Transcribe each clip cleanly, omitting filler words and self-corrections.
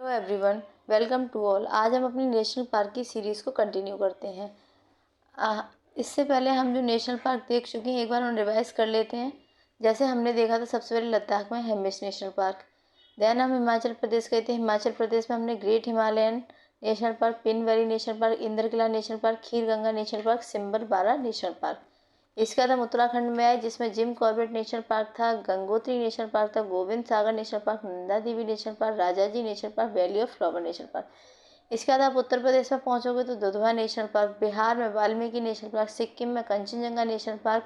Hello everyone, welcome to all. आज हम अपनी नेशनल पार्क की सीरीज़ को कंटिन्यू करते हैं। इससे पहले हम जो नेशनल पार्क देख चुके हैं एक बार हम रिवाइज कर लेते हैं। जैसे हमने देखा था सबसे पहले लद्दाख में हेमिस नेशनल पार्क। देन हम हिमाचल प्रदेश गए थे। हिमाचल प्रदेश में हमने great Himalayan national park, Pin valley national park, Indrakila national park, Kheer Ganga national park, Simbalbara national park. इसके बाद हम उत्तराखंड में आए जिसमें जिम कॉर्बेट नेशनल पार्क था, गंगोत्री नेशनल पार्क था, Govind Sagar national park, Nanda Devi national park, Rajaji national park, valley of flower national park. इसके बाद आप उत्तर प्रदेश में पहुंचोगे तो दुधवा नेशनल पार्क, बिहार में वाल्मीकि नेशनल पार्क, सिक्किम में कंचनजंगा नेशनल पार्क,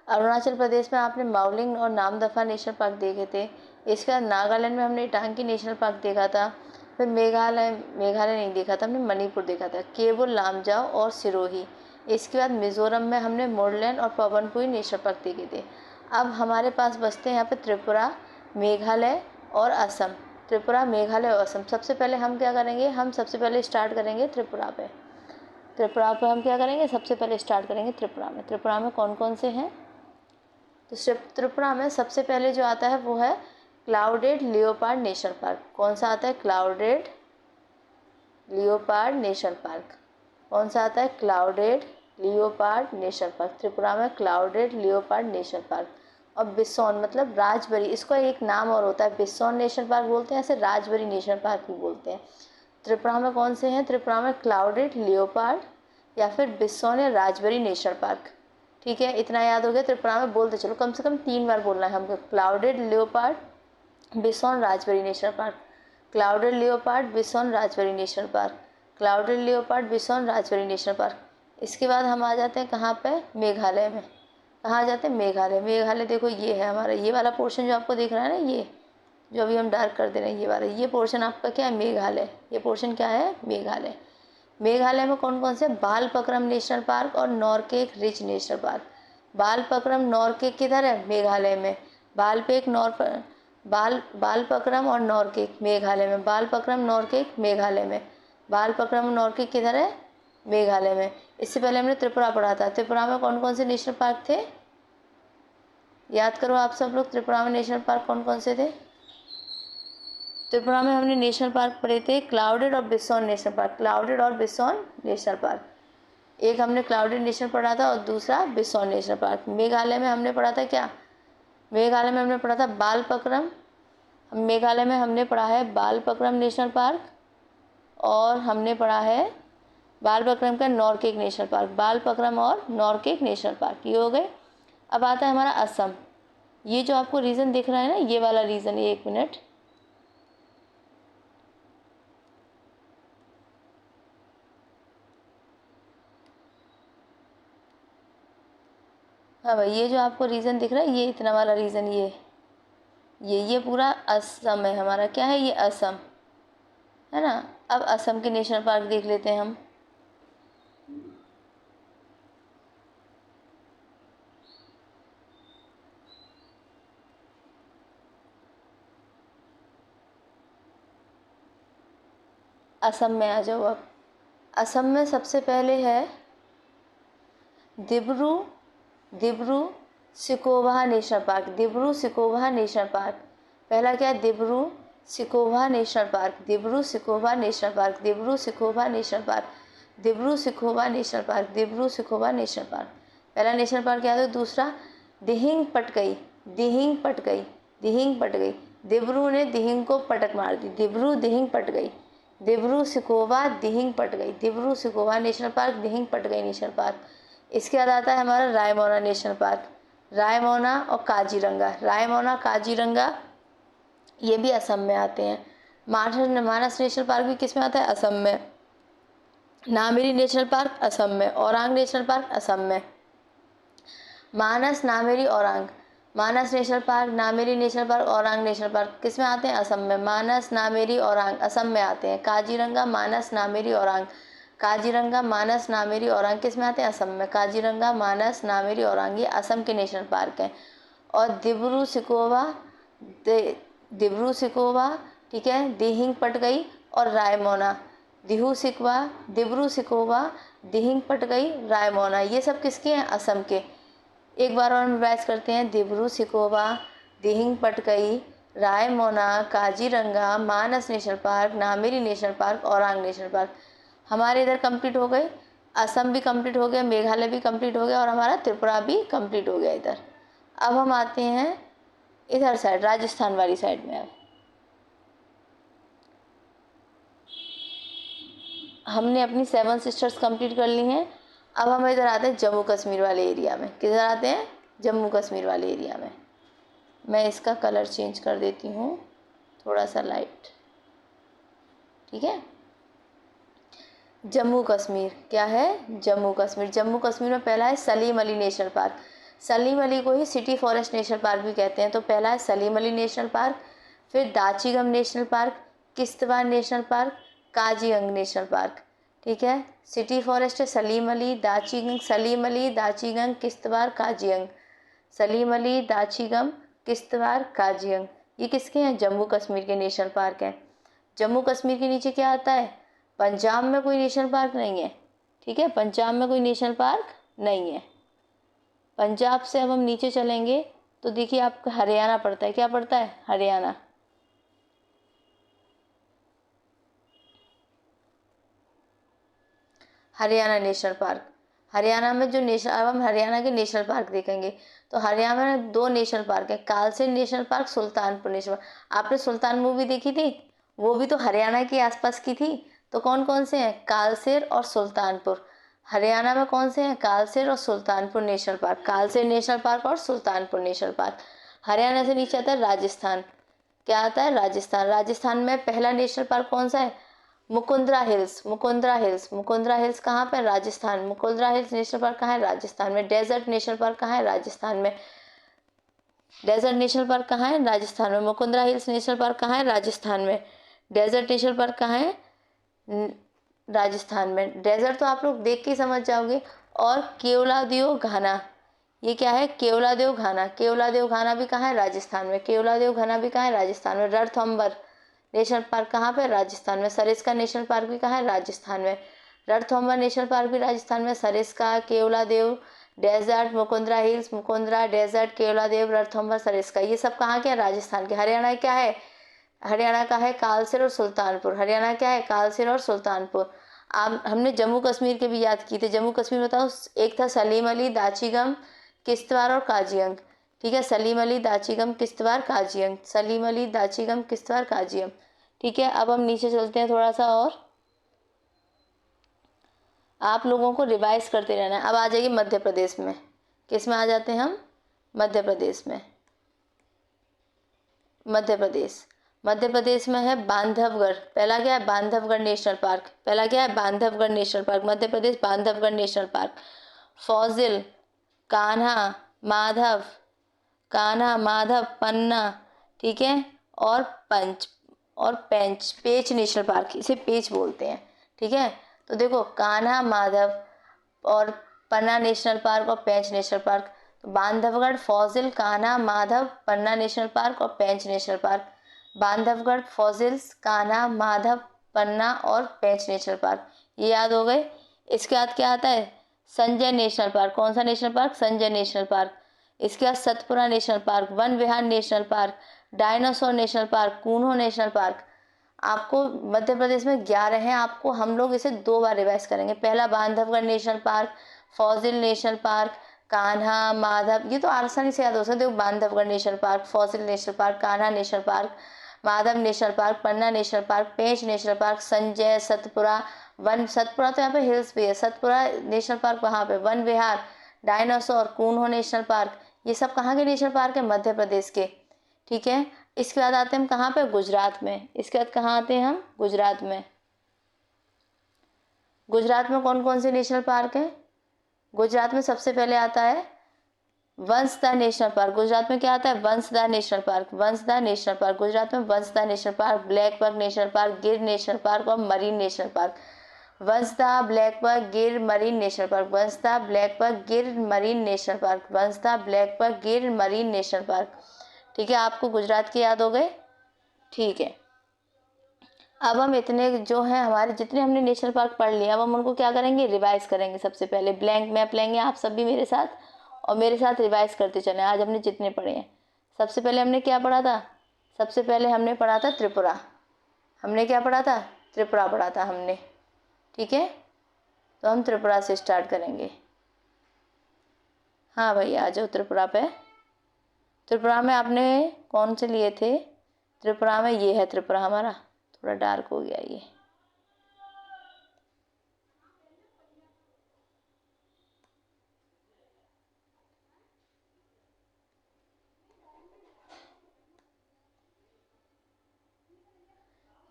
अरुणाचल प्रदेश में आपने माउलिंग और नामदफा नेशनल पार्क देखे थे। इसके बाद नागालैंड में हमने टांकी नेशनल पार्क देखा था। फिर मेघालय नहीं देखा था, हमने मणिपुर देखा था, केवल लामजाओ और सिरोही। इसके बाद मिज़ोरम में हमने मोरलैंड और पवनपुरी नेशनल पार्क देखे थे। अब हमारे पास बचते हैं यहाँ पे त्रिपुरा, मेघालय और असम। त्रिपुरा, मेघालय और असम। सबसे पहले हम क्या करेंगे, हम सबसे पहले स्टार्ट करेंगे त्रिपुरा पे। त्रिपुरा पे हम क्या करेंगे, सबसे पहले स्टार्ट करेंगे त्रिपुरा में। त्रिपुरा में कौन कौन से हैं, तो त्रिपुरा में सबसे पहले जो आता है वो है क्लाउडेड लियोपार्ड नेशनल पार्क। कौन सा आता है, क्लाउडेड लियोपार्ड नेशनल पार्क। कौन सा आता है, clouded leopard national park. Tripura में क्लाउडेड लियोपार्ड नेशनल पार्क। और बिसोन मतलब राजबरी, इसका एक नाम और होता है, बिसोन नेशनल पार्क बोलते हैं, ऐसे राजबरी नेशनल पार्क भी बोलते हैं। त्रिपुरा में कौन से हैं, त्रिपुरा में क्लाउडेड लियोपार्ड या फिर बिसोन या राजबरी नेशनल पार्क। ठीक है, इतना याद हो गया। त्रिपुरा में बोलते चलो, कम से कम 3 बार बोलना है हमको, clouded leopard, bison, Rajbari national park. Clouded leopard, bison, Rajbari national park. Clouded leopard, bison, Rajbari national park. इसके बाद हम आ जाते हैं कहाँ पे, मेघालय में। कहाँ आ जाते हैं, मेघालय। मेघालय देखो ये है हमारा, ये वाला पोर्शन जो आपको दिख रहा है ना, ये जो अभी हम डार्क कर दे रहे हैं, ये वाला, ये पोर्शन आपका क्या है, मेघालय। ये पोर्शन क्या है, मेघालय। मेघालय में कौन कौन से, बालपक्रम नेशनल पार्क और नॉर्केक रिज नेशनल पार्क। बालपक्रम नॉर्केक किधर है, मेघालय में। बालपक्रम और नॉर्केक मेघालय में। बालपक्रम नॉर्केक मेघालय में। बालपक्रम और नॉर्केक किधर है, मेघालय में। इससे पहले हमने त्रिपुरा पढ़ा था। त्रिपुरा में कौन कौन से नेशनल पार्क थे, याद करो आप सब लोग। त्रिपुरा में नेशनल पार्क कौन कौन से थे, त्रिपुरा में हमने नेशनल पार्क पढ़े थे, क्लाउडेड और बिसोन नेशनल पार्क। क्लाउडेड और बिसोन नेशनल पार्क, एक हमने क्लाउडेड नेशनल पढ़ा था और दूसरा बिसोन नेशनल पार्क। मेघालय में हमने पढ़ा था क्या, मेघालय में हमने पढ़ा था बालपक्रम। मेघालय में हमने पढ़ा है बालपक्रम नेशनल पार्क और हमने पढ़ा है बालपक्रम का नॉर्केक नेशनल पार्क। बालपक्रम और नॉर्केक नेशनल पार्क ये हो गए। अब आता है हमारा असम। ये जो आपको रीजन दिख रहा है ना, ये वाला रीजन, ये 1 मिनट, हाँ भाई, ये जो आपको रीजन दिख रहा है, ये इतना वाला रीजन, ये पूरा असम है हमारा। क्या है, ये असम है ना। अब असम के नेशनल पार्क देख लेते हैं हम। असम में आ जाओ। अब असम में सबसे पहले है Dibru Dibru Sikoa national park. Dibru Sikoa national park, पहला क्या है, Dibru Sikoa national park. Dibru Sikoa national park, Dibru Sikoa national park, Dibru Sikoa national park, Dibru Sikoa national park, पहला नेशनल पार्क याद है। दूसरा दिहिंग पटकई, दिहिंग पटकई, दिहिंग पटकई। दिब्रू ने दिहिंग को पटक मार दी, दिब्रू दिहिंग पट गई। दिब्रू सिकोवा दिहिंग पट गई, Dibru Sikoa national park, Dihing पट गई नेशनल पार्क। इसके बाद आता है हमारा रायमोना नेशनल पार्क। रायमोना और काजीरंगा, रायमोना काजीरंगा ये भी असम में आते हैं। मानस नेशनल पार्क भी किस में आता है, असम में। नामेरी नेशनल पार्क असम में। औरांग नेशनल पार्क असम में। Manas, Nameri, Orang. Manas national park, Nameri national park, Orang national park किस में आते हैं, असम में। मानस, नामेरी, औरांग असम में आते हैं। काजीरंगा, मानस, नामेरी, औरांग। काजीरंगा, मानस, नामेरी, औरांग किस में आते हैं, असम में। काजीरंगा, मानस, नामेरी, औरांग ये असम के नेशनल पार्क हैं। और दिब्रू सिकोवा, दिब्रू सिकोवा, ठीक है, दिहिंग पटगई और रायमोना। दिब्रू सिकोवा, दिहिंग पटगई, रायमोना ये सब किसके हैं, असम के। एक बार और हम रिवाइज करते हैं, Dibru Saikhowa, Dehing Patkai, Raimona, Kaziranga, Manas national park, Nameri national park, Orang national park हमारे इधर कंप्लीट हो गए। असम भी कंप्लीट हो गया, मेघालय भी कंप्लीट हो गया और हमारा त्रिपुरा भी कंप्लीट हो गया इधर। अब हम आते हैं इधर साइड, राजस्थान वाली साइड में। अब हमने अपनी 7 सिस्टर्स कंप्लीट कर ली हैं। अब हम इधर आते हैं जम्मू कश्मीर वाले एरिया में। किधर आते हैं? जम्मू कश्मीर वाले एरिया में। मैं इसका कलर चेंज कर देती हूँ, थोड़ा सा लाइट, ठीक है। जम्मू कश्मीर क्या है? जम्मू कश्मीर। जम्मू कश्मीर में पहला है सलीम अली नेशनल पार्क। सलीम अली को ही सिटी फॉरेस्ट नेशनल पार्क भी कहते हैं। तो पहला है सलीम अली नेशनल पार्क, फिर Dachigam national park, Kishtwar national park, Kazinag national park, ठीक है। सिटी फॉरेस्ट है सलीम अली, दाचीगंग, सलीम अली, दाचीगंग, किश्तवाड़, काजीअंग। सलीम अली, दाचीगम, किश्तवाड़, काजीअंग, ये किसके हैं? जम्मू कश्मीर के नेशनल पार्क हैं। जम्मू कश्मीर के नीचे क्या आता है? पंजाब में कोई नेशनल पार्क नहीं है, ठीक है। पंजाब में कोई नेशनल पार्क नहीं है। पंजाब से अब हम नीचे चलेंगे तो देखिए आपका हरियाणा पड़ता है। क्या पड़ता है? हरियाणा। Haryana national park. हरियाणा में जो नेशनल, अब हम हरियाणा के नेशनल पार्क देखेंगे तो हरियाणा में 2 नेशनल पार्क है, Kalesar national park, Sultanpur national park. आपने सुल्तान मूवी देखी थी? वो भी तो हरियाणा के आसपास की थी। तो कौन कौन से हैं? कालसेर और सुल्तानपुर। हरियाणा में कौन से हैं? कालसेर और Sultanpur national park. Kalesar national park और सुल्तानपुर नेशनल पार्क। हरियाणा से नीचे आता है राजस्थान। क्या आता है? राजस्थान। राजस्थान में पहला नेशनल पार्क कौन सा है? Mukundra hills. Mukundra hills. Mukundra hills कहाँ पे? Rajasthan. Mukundra hills national park कहाँ है? राजस्थान में। डेजर्ट नेशनल पार्क कहाँ है? राजस्थान में। डेजर्ट नेशनल पार्क कहाँ है? राजस्थान में। मुकुंदरा हिल्स नेशनल पार्क कहाँ है? राजस्थान में। डेजर्ट नेशनल पार्क कहाँ है? राजस्थान में। डेजर्ट तो आप लोग देख के समझ जाओगे। और केवलादेव घाना, ये क्या है? केवलादेव घाना। केवलादेव घाना भी कहाँ है? राजस्थान में। केवलादेव घाना भी कहाँ है? राजस्थान में। रणथंभौर नेशनल पार्क कहाँ पे? राजस्थान में। सरिस्का नेशनल पार्क भी कहाँ है? राजस्थान में। रणथंभौर नेशनल पार्क भी राजस्थान में। Sariska, Keoladeo, desert, Mukundra hills, Mukundra, desert, Keoladeo, Ranthambore, Sariska, ये सब कहाँ के हैं? राजस्थान के। हरियाणा क्या है? हरियाणा का है कालसेर और सुल्तानपुर। हरियाणा क्या है? कालसेर और सुल्तानपुर। आप, हमने जम्मू कश्मीर के भी याद किए थे। जम्मू कश्मीर बताओ, एक था सलीम अली, दाचीगम, किश्तवाड़ और काजीअंग, ठीक है। सलीम अली, दाचीगम, किश्तवाड़, काजीअंग। सलीम अली, दाचीगम, किश्तवाड़, काजीअंग, ठीक है। अब हम नीचे चलते हैं थोड़ा सा और आप लोगों को रिवाइज करते रहना है। अब आ जाइए मध्य प्रदेश में। किस में आ जाते हैं हम? मध्य प्रदेश में। मध्य प्रदेश। मध्य प्रदेश में है बांधवगढ़। पहला क्या है? Bandhavgarh national park. पहला क्या है? Bandhavgarh national park. Madhya Pradesh, Bandhavgarh national park. Fossil, Kanha, Madhav, Kanha, Madhav, Panna, ठीक है। और पंच, और पेंच, पेंच नेशनल पार्क, इसे पेंच बोलते हैं, ठीक है। तो देखो, कान्हा, माधव और पन्ना नेशनल पार्क और पेंच नेशनल पार्क। तो Bandhavgarh, fossil, Kanha, Madhav, Panna national park और Pench national park. Bandhavgarh, fossils, Kanha, Madhav, Panna और पेंच नेशनल पार्क, ये याद हो गए। इसके बाद क्या आता है? Sanjay national park. कौन सा national park? Sanjay national park. इसके बाद Satpura national park, Van Vihar national park, dinosaur national park, Kuno national park. आपको मध्य प्रदेश में 11 हैं। आपको हम लोग इसे 2 बार रिवाइज करेंगे। पहला Bandhavgarh national park, fossil national park, Kanha, Madhav, ये तो आसानी से याद हो सकते हो। Bandhavgarh national park, fossil national park, Kanha national park, Madhav national park, Panna national park, Pench national park, Sanjay, Satpura, Van, Satpura तो यहाँ पे हिल्स भी है, सतपुरा नेशनल पार्क वहाँ पे, वन विहार, डायनासोर, कूनो नेशनल पार्क, ये सब कहाँ के नेशनल पार्क है? मध्य प्रदेश के, ठीक है। इसके बाद आते हैं हम कहाँ पे? गुजरात में। इसके बाद कहाँ आते हैं हम? गुजरात में। गुजरात में कौन कौन से नेशनल पार्क हैं? गुजरात में सबसे पहले आता है वंसदा नेशनल पार्क। गुजरात में क्या आता है? Vansda national park. Vansda national park, Gujarat में Vansda national park, blackbuck national park, Gir national park और marine national park. Vansda, blackbuck, Gir, marine national park. Vansda, blackbuck, Gir, marine national park. Vansda, blackbuck, Gir, marine national park, ठीक है। आपको गुजरात के याद हो गए, ठीक है। अब हम इतने जो हैं, हमारे जितने हमने नेशनल पार्क पढ़ लिए, अब हम उनको क्या करेंगे? रिवाइज करेंगे। सबसे पहले ब्लैंक मैप लेंगे आप सब भी मेरे साथ, और मेरे साथ रिवाइज करते चलें आज हमने जितने पढ़े हैं। सबसे पहले हमने क्या पढ़ा था? सबसे पहले हमने पढ़ा था त्रिपुरा। हमने क्या पढ़ा था? त्रिपुरा पढ़ा था हमने। ठीक है, तो हम त्रिपुरा से स्टार्ट करेंगे। हाँ भाई, आ जाओ त्रिपुरा पे। त्रिपुरा में आपने कौन से लिए थे? त्रिपुरा में ये है त्रिपुरा हमारा, थोड़ा डार्क हो गया ये।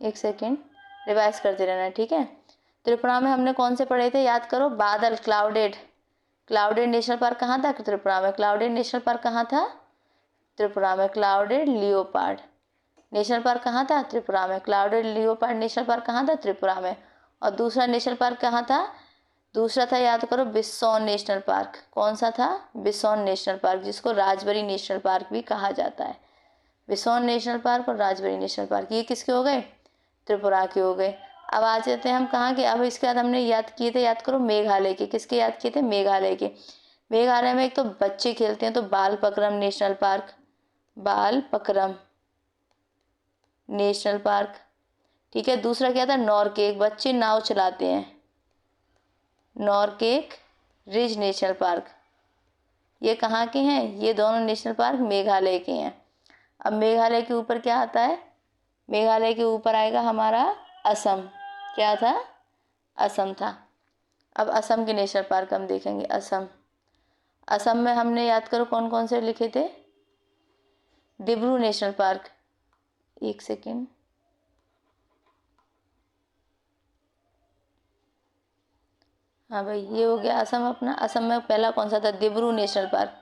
एक सेकेंड, रिवाइज करते रहना, ठीक है। त्रिपुरा में हमने कौन से पढ़े थे? याद करो। बादल, क्लाउडेड। क्लाउडेड नेशनल पार्क कहाँ था? त्रिपुरा में। क्लाउडेड नेशनल पार्क कहाँ था? त्रिपुरा में। क्लाउडेड लियोपार्ड नेशनल पार्क कहाँ था? त्रिपुरा में। क्लाउडेड लियोपार्ड नेशनल पार्क कहाँ था? त्रिपुरा में। और दूसरा नेशनल पार्क कहाँ था? दूसरा था, याद करो, बिसोन नेशनल पार्क। कौन सा था? बिसोन नेशनल पार्क, जिसको राजबरी नेशनल पार्क भी कहा जाता है। बिसोन नेशनल पार्क और राजबरी नेशनल पार्क, ये किसके हो गए? त्रिपुरा के हो गए। अब आ जाते हैं हम कहाँ के? अब इसके बाद हमने याद किए थे, याद करो, मेघालय के। किसके याद किए थे? मेघालय के। मेघालय में एक तो बच्चे खेलते हैं, तो Balphakram national park. Balphakram national park, ठीक है। दूसरा क्या था? नॉरकेक, बच्चे नाव चलाते हैं। नॉरकेक रिज नेशनल पार्क, ये कहाँ के हैं? ये दोनों नेशनल पार्क मेघालय के हैं। अब मेघालय के ऊपर क्या आता है? मेघालय के ऊपर आएगा हमारा असम। क्या था? असम था। अब असम के नेशनल पार्क हम देखेंगे। असम, असम में हमने, याद करो, कौन कौन से लिखे थे? Dibru national park. एक सेकेंड, हाँ भाई, ये हो गया असम अपना। असम में पहला कौन सा था? Dibru national park.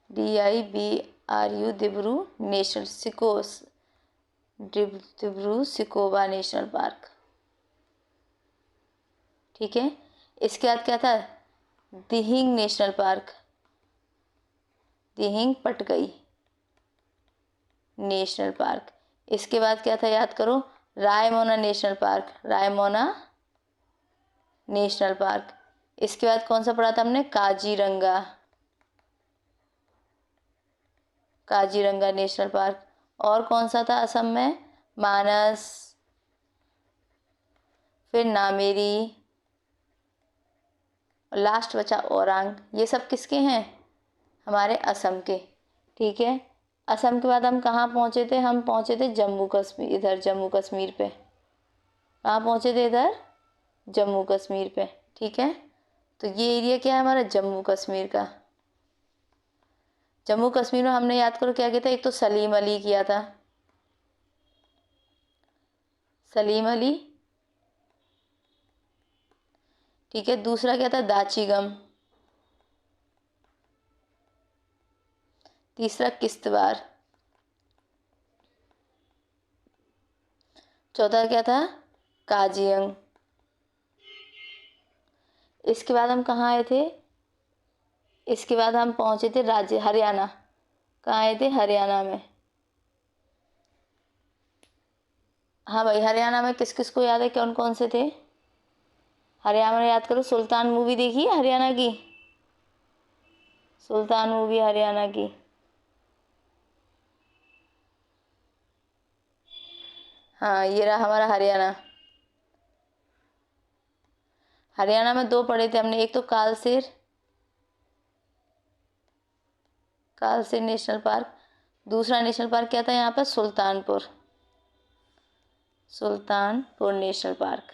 DIBRU, Dibru national सिकोस, डिब्रू सिकोबा नेशनल पार्क, ठीक है। इसके बाद क्या था? Dihing national park. Dihing Patkai national park. इसके बाद क्या था? याद करो, Raimona national park. Raimona national park. इसके बाद कौन सा पढ़ा था हमने? काजीरंगा। Kaziranga national park. और कौन सा था असम में? मानस, फिर नामेरी, लास्ट बचा औरांग। ये सब किसके हैं? हमारे असम के, ठीक है। असम के बाद हम कहाँ पहुँचे थे? हम पहुँचे थे जम्मू कश्मीर, इधर जम्मू कश्मीर पे। कहाँ पहुँचे थे? इधर जम्मू कश्मीर पे, ठीक है। तो ये एरिया क्या है हमारा? जम्मू कश्मीर का। जम्मू कश्मीर में हमने, याद करो, क्या किया था? एक तो सलीम अली किया था। सलीम अली, ठीक है। दूसरा क्या था? दाचिगम। तीसरा किश्तवाड़। चौथा क्या था? काजियंग। इसके बाद हम कहाँ आए थे? इसके बाद हम पहुंचे थे राज्य हरियाणा। कहाँ आए थे? हरियाणा में। हाँ भाई, हरियाणा में किस किस को याद है? कौन कौन से थे हरियाणा में? याद करो। सुल्तान मूवी देखी है हरियाणा की? सुल्तान मूवी हरियाणा की। हाँ, ये रहा हमारा हरियाणा। हरियाणा में दो पढ़े थे हमने, एक तो कालसेर, कालसेर नेशनल पार्क। दूसरा नेशनल पार्क क्या था यहाँ पर? सुल्तानपुर, सुल्तानपुर नेशनल पार्क,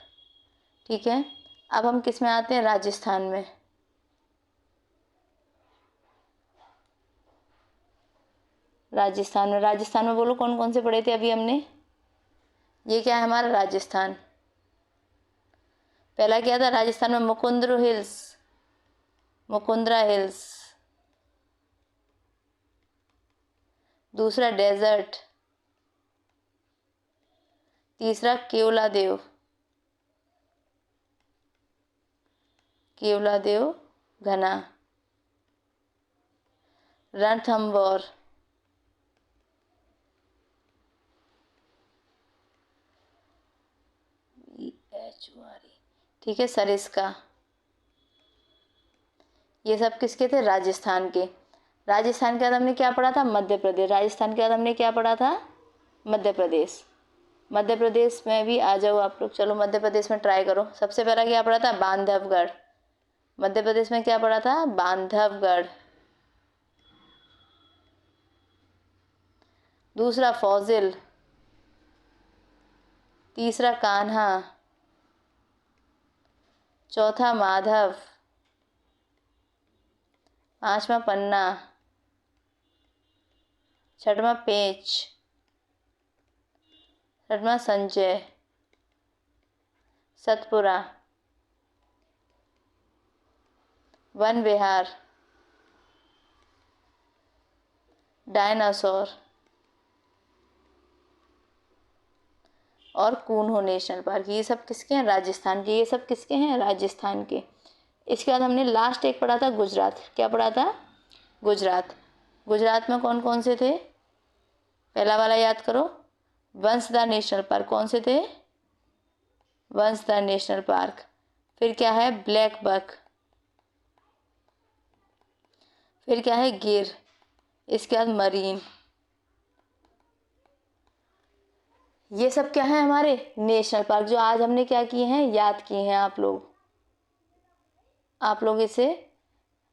ठीक है। अब हम किस में आते हैं? राजस्थान में। राजस्थान में, राजस्थान में बोलो कौन कौन से पढ़े थे अभी हमने? ये क्या है हमारा? राजस्थान। पहला क्या था? राजस्थान में मुकुंद्र हिल्स, मुकुंद्रा हिल्स। दूसरा डेजर्ट। तीसरा केवलादेव, केवलादेव घना। रणथंबोर, ठीक है। सरिस्का। ये सब किसके थे? राजस्थान के। राजस्थान के बाद हमने क्या पढ़ा था? मध्य प्रदेश। राजस्थान के बाद हमने क्या पढ़ा था? मध्य प्रदेश। मध्य प्रदेश में भी आ जाओ आप लोग, चलो मध्य प्रदेश में ट्राई करो। सबसे पहला क्या पढ़ा था? बांधवगढ़। मध्य प्रदेश में क्या पढ़ा था? बांधवगढ़। दूसरा फॉजिल, तीसरा कान्हा, चौथा माधव, पांचवा पन्ना, छठवां पेंच, छठवां संजय, सतपुरा, वन विहार, डायनासोर और कूनो नेशनल पार्क। ये सब किसके हैं? राजस्थान के। ये सब किसके हैं? राजस्थान के। इसके बाद हमने लास्ट एक पढ़ा था गुजरात। क्या पढ़ा था? गुजरात। गुजरात में कौन कौन से थे? पहला वाला याद करो, वंसदा नेशनल पार्क। कौन से थे? Vansda national park. फिर क्या है? Black buck. फिर क्या है? गिर। इसके बाद मरीन। ये सब क्या है? हमारे नेशनल पार्क, जो आज हमने क्या किए हैं? याद किए हैं। आप लोग इसे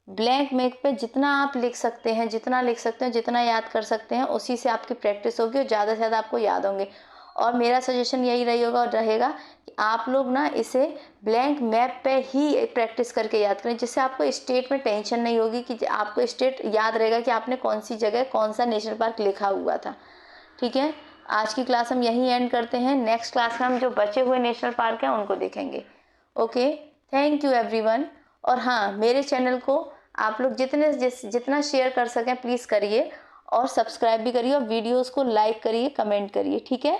ब्लैंक मेक पे जितना आप लिख सकते हैं, जितना लिख सकते हैं, जितना याद कर सकते हैं, उसी से आपकी प्रैक्टिस होगी और ज़्यादा से ज़्यादा आपको याद होंगे। और मेरा सजेशन यही रहेगा कि आप लोग ना इसे ब्लैंक मैप पे ही प्रैक्टिस करके याद करें, जिससे आपको स्टेट में टेंशन नहीं होगी कि आपको स्टेट याद रहेगा कि आपने कौन सी जगह कौन सा नेशनल पार्क लिखा हुआ था। ठीक है, आज की क्लास हम यहीं एंड करते हैं। नेक्स्ट क्लास में हम जो बचे हुए नेशनल पार्क हैं उनको देखेंगे। Okay, thank you everyone. और हाँ, मेरे चैनल को आप लोग जितना शेयर कर सकें प्लीज़ करिए, और सब्सक्राइब भी करिए, और वीडियोस को लाइक करिए, कमेंट करिए। ठीक है।